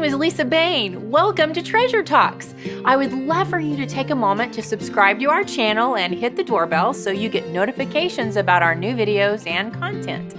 is Lisa Bain. Welcome to Treasure Talks. I would love for you to take a moment to subscribe to our channel and hit the doorbell so you get notifications about our new videos and content.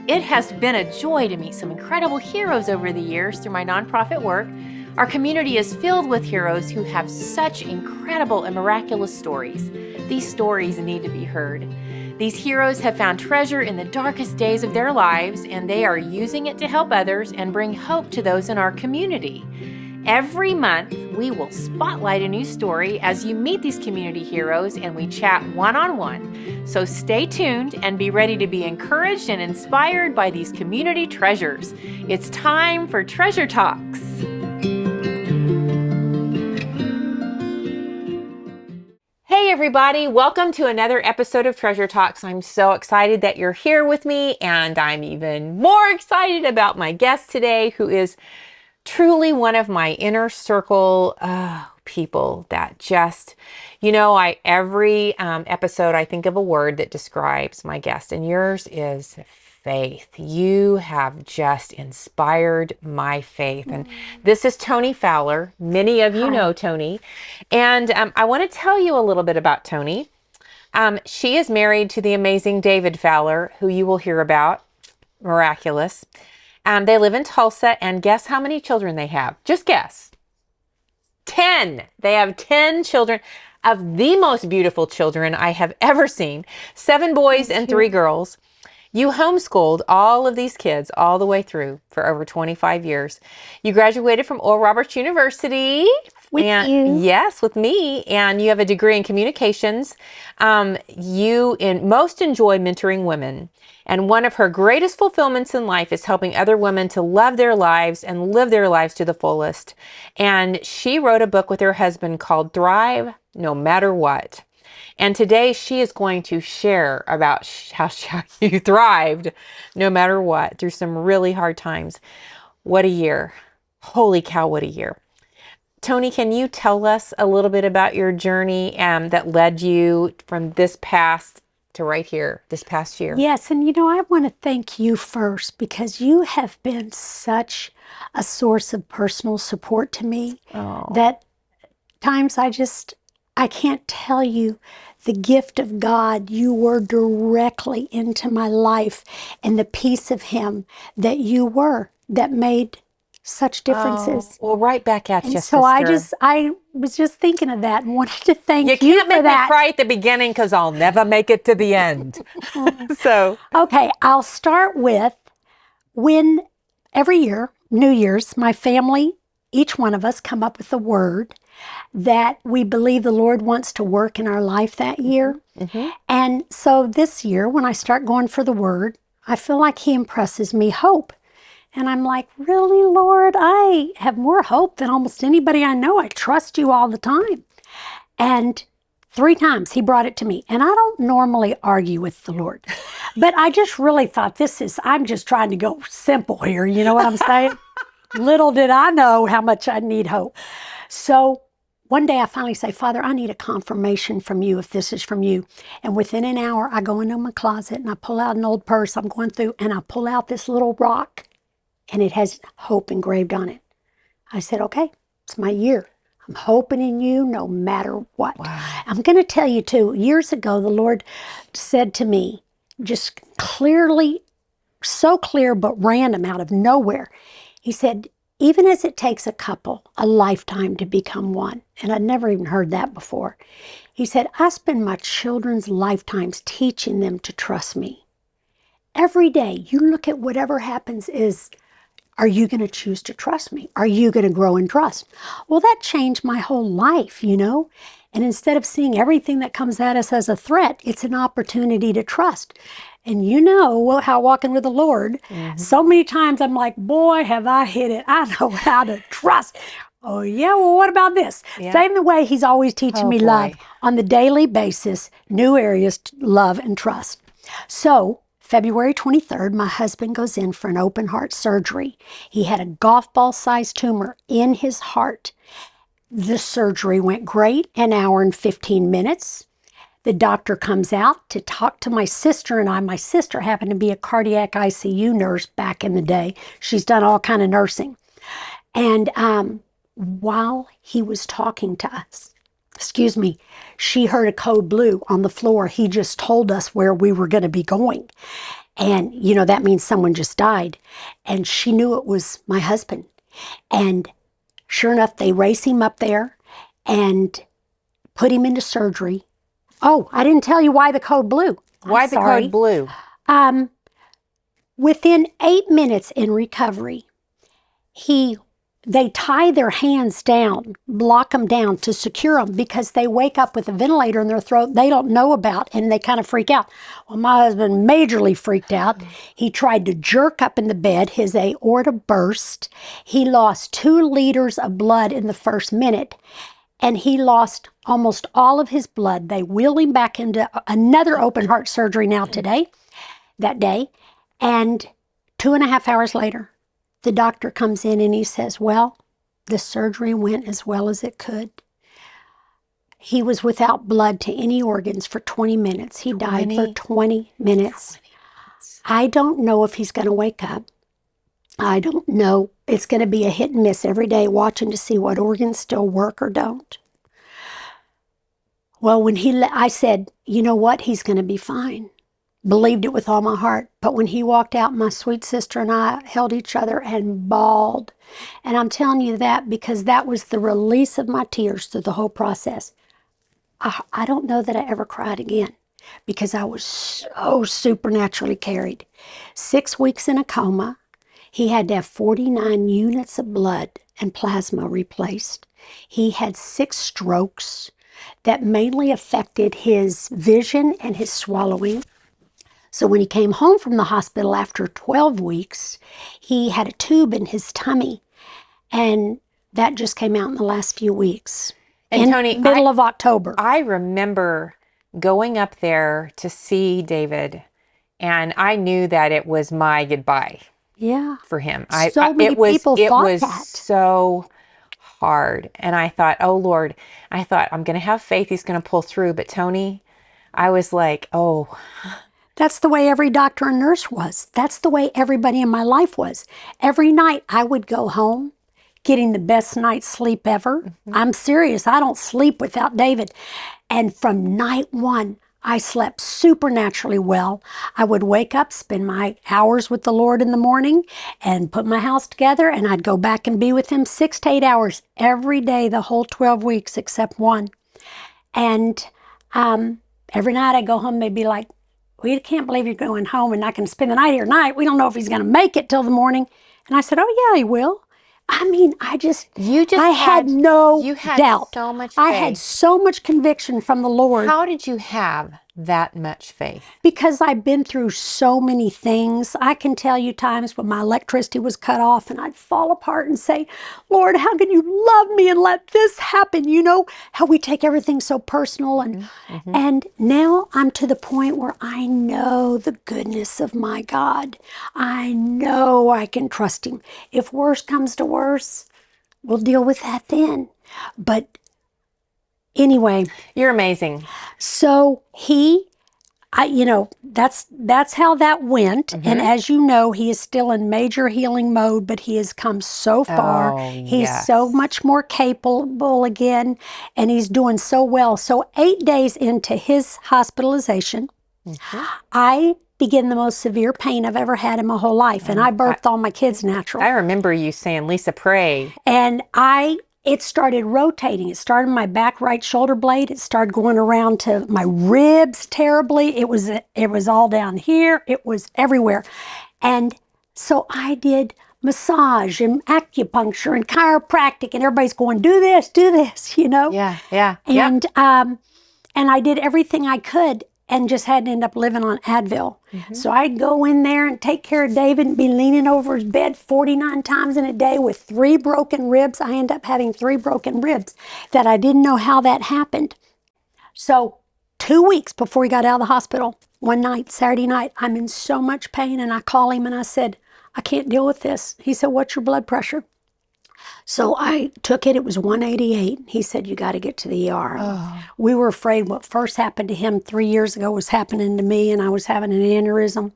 It has been a joy to meet some incredible heroes over the years through my nonprofit work. Our community is filled with heroes who have such incredible and miraculous stories. These stories need to be heard. These heroes have found treasure in the darkest days of their lives, and they are using it to help others and bring hope to those in our community. Every month, we will spotlight a new story as you meet these community heroes and we chat one-on-one. So stay tuned and be ready to be encouraged and inspired by these community treasures. It's time for Treasure Talks. Hey everybody, welcome to another episode of Treasure Talks. I'm so excited that you're here with me, and I'm even more excited about my guest today, who is truly one of my inner circle people that just, every episode I think of a word that describes my guest, and yours is faith. You have just inspired my faith. And this is Toni Fowler. Many of you know Toni. And I want to tell you a little bit about Toni. She is married to the amazing David Fowler, who you will hear about. Miraculous. They live in Tulsa, and guess how many children they have? Just guess. 10. They have 10 children, of the most beautiful children I have ever seen. 7 boys and 3 girls. You homeschooled all of these kids all the way through for over 25 years. You graduated from Oral Roberts University. With you. Yes, with me. And you have a degree in communications. You most enjoy mentoring women. And one of her greatest fulfillments in life is helping other women to love their lives and live their lives to the fullest. And she wrote a book with her husband called Thrive No Matter What. And today she is going to share about how you thrived no matter what through some really hard times. What a year. Holy cow, what a year. Toni, can you tell us a little bit about your journey that led you from this past to right here, this past year? Yes, and I want to thank you first because you have been such a source of personal support to me that times I can't tell you the gift of God you were directly into my life, and the peace of Him that you were that made such differences. Well, right back at you, so sister. I was just thinking of that and wanted to thank you for that. You can't make me cry at the beginning because I'll never make it to the end. Okay, I'll start with when every year, New Year's, my family, each one of us come up with a word that we believe the Lord wants to work in our life that year. Mm-hmm. And so this year, when I start going for the word, I feel like He impresses me hope. And I'm like, really, Lord? I have more hope than almost anybody I know. I trust you all the time. And 3 times He brought it to me. And I don't normally argue with the Lord. But I just really thought I'm just trying to go simple here. You know what I'm saying? Little did I know how much I need hope. So one day I finally say, Father, I need a confirmation from you if this is from you. And within an hour, I go into my closet and I pull out an old purse I'm going through, and I pull out this little rock, and it has hope engraved on it. I said, okay, it's my year. I'm hoping in you no matter what. Wow. I'm going to tell you too, years ago, the Lord said to me, just clearly, so clear but random out of nowhere. He said, even as it takes a couple a lifetime to become one, and I'd never even heard that before. He said, I spend my children's lifetimes teaching them to trust me. Every day you look at whatever happens are you going to choose to trust me? Are you going to grow in trust? Well, that changed my whole life, And instead of seeing everything that comes at us as a threat, it's an opportunity to trust. And how walking with the Lord, so many times I'm like, boy, have I hit it. I know how to trust. Oh, yeah, well, what about this? Yeah. Same the way He's always teaching me love on the daily basis, new areas to love and trust. So February 23rd, my husband goes in for an open heart surgery. He had a golf ball-sized tumor in his heart. The surgery went great, an hour and 15 minutes. The doctor comes out to talk to my sister and I. My sister happened to be a cardiac ICU nurse back in the day. She's done all kind of nursing. And while he was talking to us, excuse me, she heard a code blue on the floor. He just told us where we were going to be going. And, that means someone just died. And she knew it was my husband. And sure enough, they race him up there and put him into surgery. Oh, I didn't tell you why the code blue. Why the code blue? Within 8 minutes in recovery, they tie their hands down, block them down to secure them because they wake up with a ventilator in their throat they don't know about, and they kind of freak out. Well, my husband majorly freaked out. He tried to jerk up in the bed. His aorta burst. He lost 2 liters of blood in the first minute, and he lost almost all of his blood. They wheeled him back into another open heart surgery that day, and 2.5 hours later, the doctor comes in and he says, well, the surgery went as well as it could. He was without blood to any organs for 20 minutes. He died for 20 minutes. I don't know if he's going to wake up. I don't know. It's going to be a hit and miss every day, watching to see what organs still work or don't. Well, I said, you know what? He's going to be fine. Believed it with all my heart. But when he walked out, my sweet sister and I held each other and bawled. And I'm telling you that because that was the release of my tears through the whole process. I don't know that I ever cried again because I was so supernaturally carried. 6 weeks in a coma. He had to have 49 units of blood and plasma replaced. He had 6 strokes that mainly affected his vision and his swallowing. So when he came home from the hospital after 12 weeks, he had a tube in his tummy, and that just came out in the last few weeks. And in Toni, middle of October. I remember going up there to see David, and I knew that it was my goodbye. Yeah. For him. Many people thought it was that. so hard. And I thought, oh Lord, I'm going to have faith he's going to pull through. But Toni, I was like, oh. That's the way every doctor and nurse was. That's the way everybody in my life was. Every night I would go home getting the best night's sleep ever. Mm-hmm. I'm serious. I don't sleep without David. And from night one, I slept supernaturally well. I would wake up, spend my hours with the Lord in the morning, and put my house together, and I'd go back and be with him 6 to 8 hours every day, the whole 12 weeks except one. And every night I go home, they'd be like, we can't believe you're going home and not going to spend the night here tonight. We don't know if he's going to make it till the morning. And I said, oh yeah, he will. I mean, I had no doubt. So much faith. I had so much conviction from the Lord. How did you have that much faith? Because I've been through so many things. I can tell you times when my electricity was cut off and I'd fall apart and say, Lord, how can you love me and let this happen? You know, how we take everything so personal. And now I'm to the point where I know the goodness of my God. I know I can trust him. If worse comes to worse, we'll deal with that then. But anyway. You're amazing. So that's how that went. And as you know, he is still in major healing mode, but he has come so far. He's so much more capable again, and he's doing so well. So 8 days into his hospitalization, I began the most severe pain I've ever had in my whole life. And I birthed all my kids natural. I remember you saying, Lisa, pray. And it started rotating. It started in my back right shoulder blade. It started going around to my ribs terribly. It was all down here. It was everywhere. And so I did massage and acupuncture and chiropractic, and everybody's going, do this, you know? Yeah. And I did everything I could and just had to end up living on Advil. So I'd go in there and take care of David and be leaning over his bed 49 times in a day with 3 broken ribs. I ended up having 3 broken ribs that I didn't know how that happened. So 2 weeks before he got out of the hospital, one night, Saturday night, I'm in so much pain, and I call him and I said, I can't deal with this. He said, what's your blood pressure? So I took it. It was 188. He said, you got to get to the ER. We were afraid what first happened to him 3 years ago was happening to me, and I was having an aneurysm.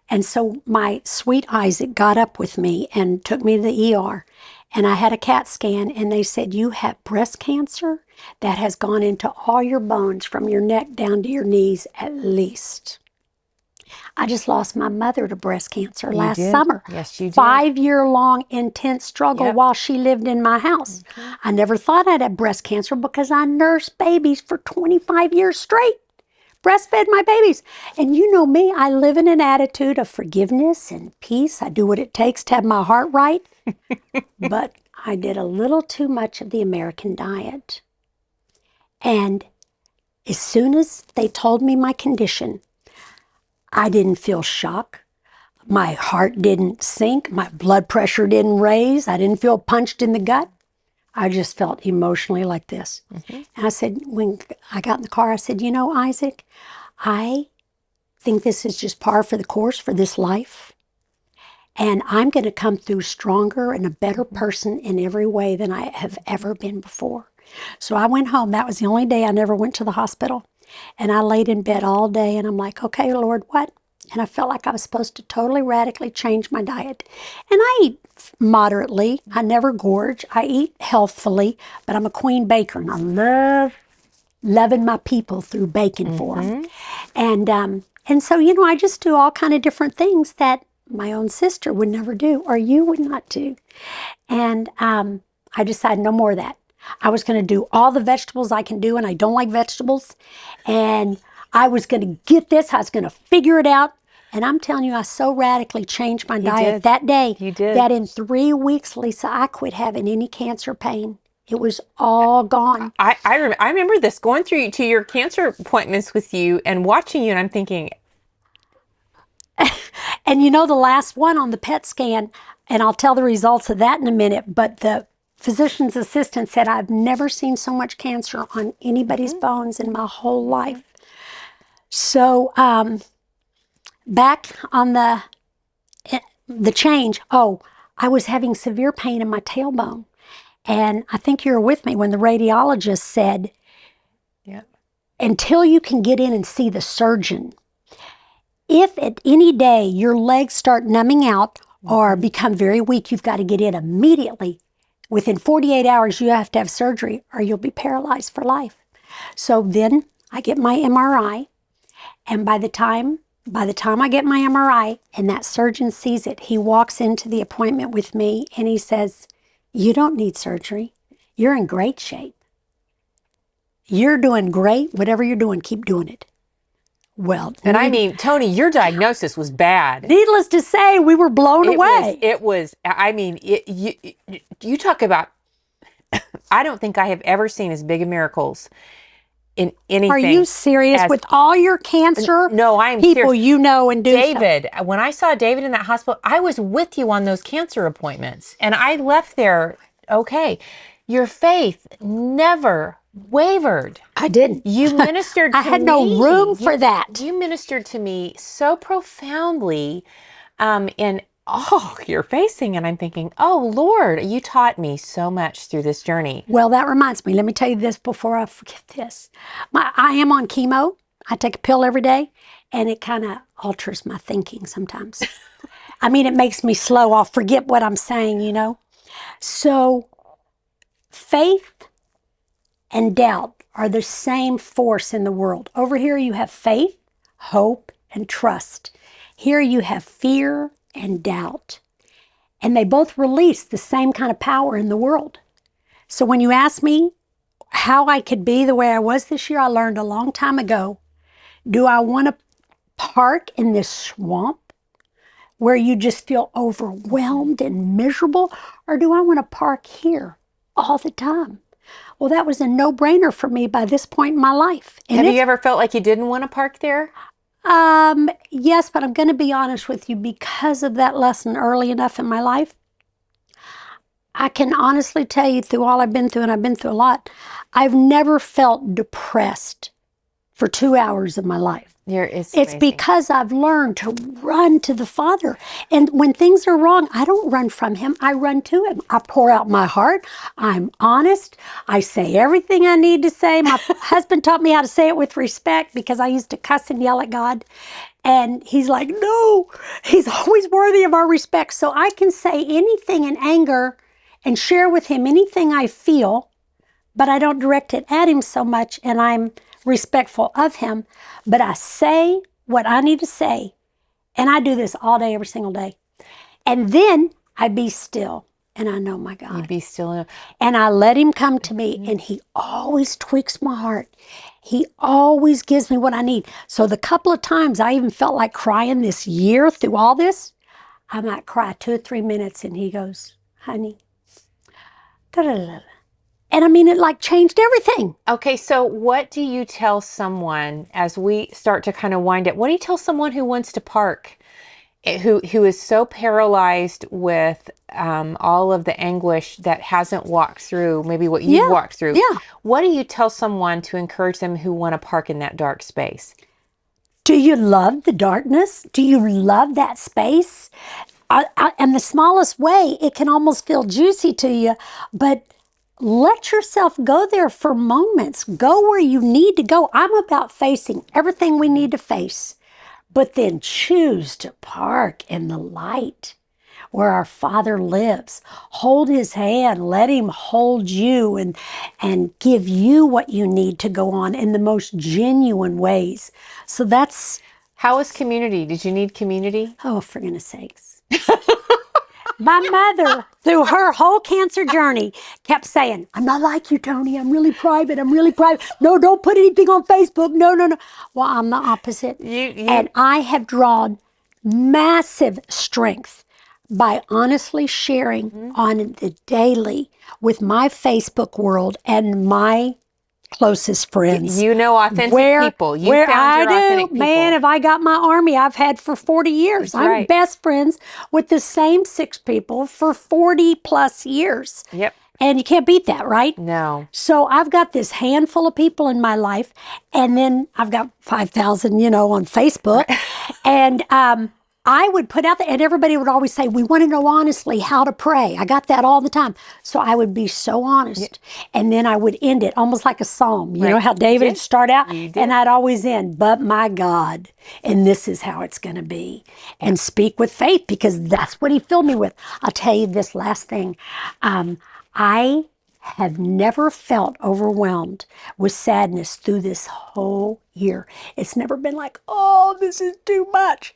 And so my sweet Isaac got up with me and took me to the ER. And I had a CAT scan, and they said, you have breast cancer that has gone into all your bones from your neck down to your knees at least. I just lost my mother to breast cancer last summer. Yes, you did. 5-year-long intense struggle Yep. while she lived in my house. I never thought I'd have breast cancer because I nursed babies for 25 years straight. Breastfed my babies. And you know me, I live in an attitude of forgiveness and peace. I do what it takes to have my heart right. But I did a little too much of the American diet. And as soon as they told me my condition, I didn't feel shock. My heart didn't sink. My blood pressure didn't raise. I didn't feel punched in the gut. I just felt emotionally like this. And I said, when I got in the car, I said, you know, Isaac, I think this is just par for the course for this life. And I'm going to come through stronger and a better person in every way than I have ever been before. So I went home. That was the only day I never went to the hospital. And I laid in bed all day and I'm like, okay, Lord, what? And I felt like I was supposed to totally radically change my diet. And I eat moderately. I never gorge. I eat healthfully, but I'm a queen baker and I love loving my people through baking for them. And so, you know, I just do all kind of different things that my own sister would never do or you would not do. And I decided no more of that. I was going to do all the vegetables I can do, and I don't like vegetables. And I was going to get this. I was going to figure it out. And I'm telling you, I so radically changed my diet that day that in 3 weeks, Lisa, I quit having any cancer pain. It was all gone. I remember this, going through to your cancer appointments with you and watching you, and I'm thinking. And you know, the last one on the PET scan, and I'll tell the results of that in a minute, but the physician's assistant said, I've never seen so much cancer on anybody's bones in my whole life. So back on the change, I was having severe pain in my tailbone. And I think you were with me when the radiologist said, until you can get in and see the surgeon, if at any day your legs start numbing out or become very weak, you've got to get in immediately. Within 48 hours, you have to have surgery or you'll be paralyzed for life. So then I get my MRI, and by the time I get my MRI and that surgeon sees it, he walks into the appointment with me and he says, you don't need surgery. You're in great shape. You're doing great. Whatever you're doing, keep doing it. Well, and I mean, Toni, your diagnosis was bad. Needless to say, we were blown away. I mean, you talk about, I don't think I have ever seen as big of miracles in anything. Are you serious? With all your cancer? No, I'm people serious. You know and do David, when I saw David in that hospital, I was with you on those cancer appointments. And I left there, okay. Your faith never wavered. I didn't. You ministered to me. I had no room for that. You ministered to me so profoundly in you're facing, and I'm thinking, oh, Lord, you taught me so much through this journey. Well, that reminds me. Let me tell you this before I forget this. I am on chemo. I take a pill every day, and it kind of alters my thinking sometimes. I mean, it makes me slow. I'll forget what I'm saying, you know. So faith and doubt are the same force in the world. Over here you have faith, hope, and trust. Here you have fear and doubt. And they both release the same kind of power in the world. So when you ask me how I could be the way I was this year, I learned a long time ago. Do I want to park in this swamp where you just feel overwhelmed and miserable? Or do I want to park here all the time? Well, that was a no-brainer for me by this point in my life. And have you ever felt like you didn't want to park there? Yes, but I'm going to be honest with you, because of that lesson early enough in my life, I can honestly tell you through all I've been through, and I've been through a lot, I've never felt depressed for 2 hours of my life. It's because I've learned to run to the Father. And when things are wrong, I don't run from Him. I run to Him. I pour out my heart. I'm honest. I say everything I need to say. My husband taught me how to say it with respect, because I used to cuss and yell at God. And He's like, no, He's always worthy of our respect. So I can say anything in anger and share with him anything I feel, but I don't direct it at him so much, and I'm respectful of him. But I say what I need to say, and I do this all day, every single day. And then I be still, and I know my God. You be still. And I let him come to me, and he always tweaks my heart. He always gives me what I need. So the couple of times I even felt like crying this year through all this, I might cry 2 or 3 minutes, and he goes, honey, da-da-da-da. And I mean, it like changed everything. Okay, so what do you tell someone as we start to kind of wind up? What do you tell someone who wants to park, who is so paralyzed with all of the anguish that hasn't walked through maybe what you've walked through? Yeah. What do you tell someone to encourage them who want to park in that dark space? Do you love the darkness? Do you love that space? In the smallest way, it can almost feel juicy to you, but let yourself go there for moments. Go where you need to go. I'm about facing everything we need to face, but then choose to park in the light where our Father lives. Hold his hand, let him hold you and give you what you need to go on in the most genuine ways. So that's... How was community? Did you need community? Oh, for goodness sakes. My mother, through her whole cancer journey, kept saying, I'm not like you, Toni. I'm really private. I'm really private. No, don't put anything on Facebook. No, no, no. Well, I'm the opposite. And I have drawn massive strength by honestly sharing on the daily with my Facebook world and my closest friends. You know authentic people. You where found your authentic people. Man, have I got my army I've had for 40 years. That's right. I'm best friends with the same 6 people for 40 plus years. Yep. And you can't beat that, right? No. So I've got this handful of people in my life, and then I've got 5,000, on Facebook. And I would put out there, and everybody would always say, we want to know honestly how to pray. I got that all the time. So I would be so honest. And then I would end it almost like a psalm. You know how David would start out? And I'd always end, but my God, and this is how it's going to be. And speak with faith, because that's what he filled me with. I'll tell you this last thing. I have never felt overwhelmed with sadness through this whole year. It's never been like, oh, this is too much.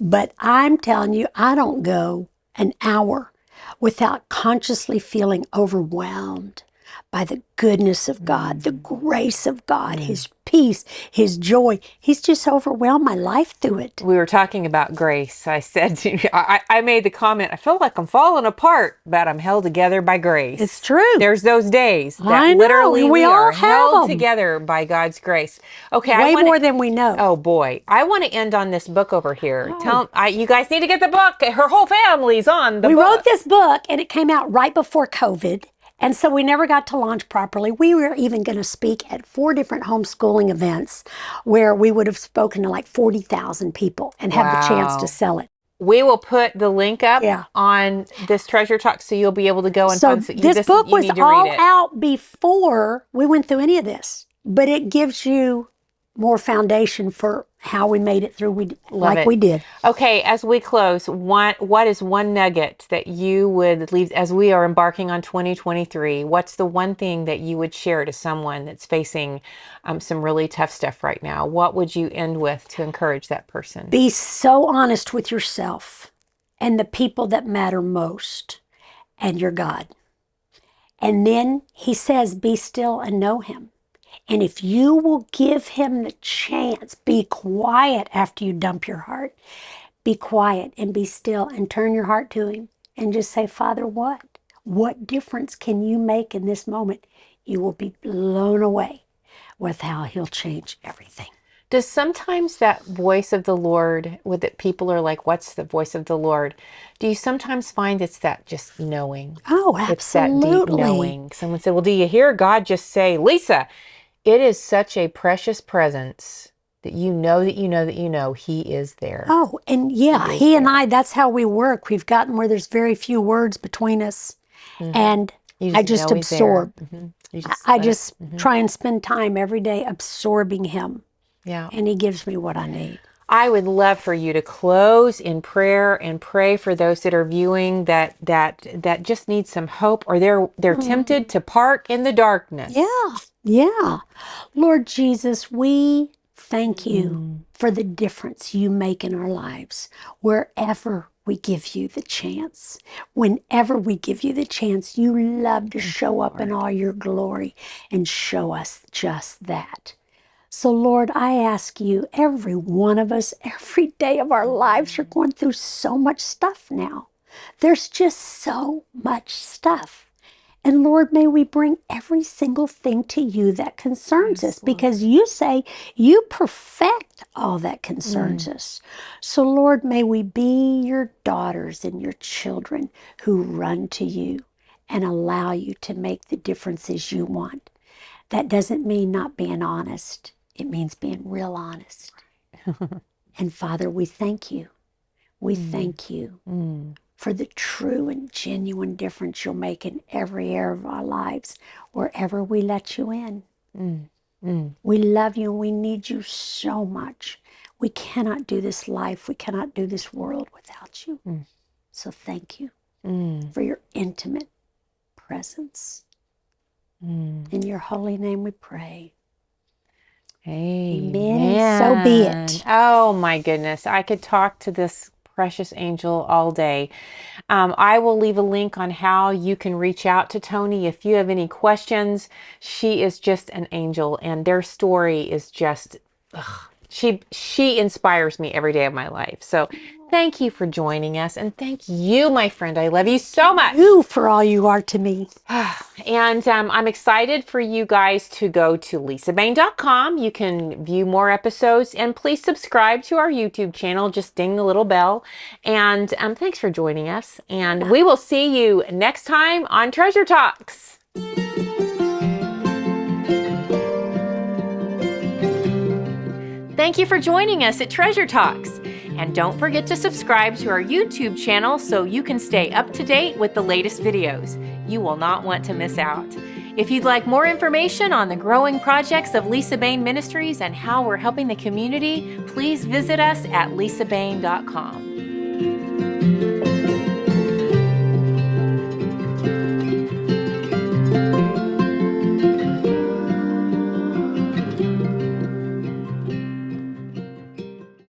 But I'm telling you, I don't go an hour without consciously feeling overwhelmed by the goodness of God, the grace of God, his peace, his joy. He's just overwhelmed my life through it. We were talking about grace. I said, I made the comment, I feel like I'm falling apart, but I'm held together by grace. It's true. There's those days that I know. literally we all are have held them. together by God's grace. Okay, Way more than we know. Oh boy, I want to end on this book over here. You guys need to get the book. Her whole family's on the book. We wrote this book, and it came out right before COVID. And so we never got to launch properly. We were even going to speak at 4 different homeschooling events where we would have spoken to like 40,000 people and have the chance to sell it. We will put the link up on this Treasure Talk, so you'll be able to go and find it. This book was all out before we went through any of this, but it gives you more foundation for how we made it through we did. Okay, as we close, what is one nugget that you would leave as we are embarking on 2023? What's the one thing that you would share to someone that's facing some really tough stuff right now? What would you end with to encourage that person? Be so honest with yourself and the people that matter most and your God. And then he says, be still and know him. And if you will give him the chance, be quiet after you dump your heart. Be quiet and be still and turn your heart to him and just say, Father, what? What difference can you make in this moment? You will be blown away with how he'll change everything. Does sometimes that voice of the Lord, with it, people are like, what's the voice of the Lord? Do you sometimes find it's that just knowing? Oh, absolutely. It's that deep knowing. Someone said, well, do you hear God just say, Lisa, it is such a precious presence that you know he is there. Oh, and he and I, that's how we work. We've gotten where there's very few words between us. And I just absorb. I just try and spend time every day absorbing him. Yeah. And he gives me what I need. I would love for you to close in prayer and pray for those that are viewing that just need some hope, or they're tempted to park in the darkness. Yeah. Lord Jesus, we thank you for the difference you make in our lives wherever we give you the chance. Whenever we give you the chance, you love to show up in all your glory and show us just that. So, Lord, I ask you, every one of us, every day of our lives, are going through so much stuff now. There's just so much stuff. And Lord, may we bring every single thing to you that concerns us, because you say you perfect all that concerns us. So, Lord, may we be your daughters and your children who run to you and allow you to make the differences you want. That doesn't mean not being honest. It means being real honest. And Father, we thank you. We thank you for the true and genuine difference you'll make in every area of our lives, wherever we let you in. We love you and we need you so much. We cannot do this life, we cannot do this world without you. So thank you for your intimate presence. In your holy name we pray. Amen. And so be it. Oh my goodness. I could talk to this precious angel all day. I will leave a link on how you can reach out to Toni if you have any questions. She is just an angel, and their story is just, she inspires me every day of my life. So thank you for joining us, and thank you, my friend. I love you so much. You for all you are to me. And I'm excited for you guys to go to lisabain.com. You can view more episodes, and please subscribe to our YouTube channel. Just ding the little bell. And thanks for joining us. And we will see you next time on Treasure Talks. Thank you for joining us at Treasure Talks. And don't forget to subscribe to our YouTube channel so you can stay up to date with the latest videos. You will not want to miss out. If you'd like more information on the growing projects of Lisa Bain Ministries and how we're helping the community, please visit us at lisabain.com.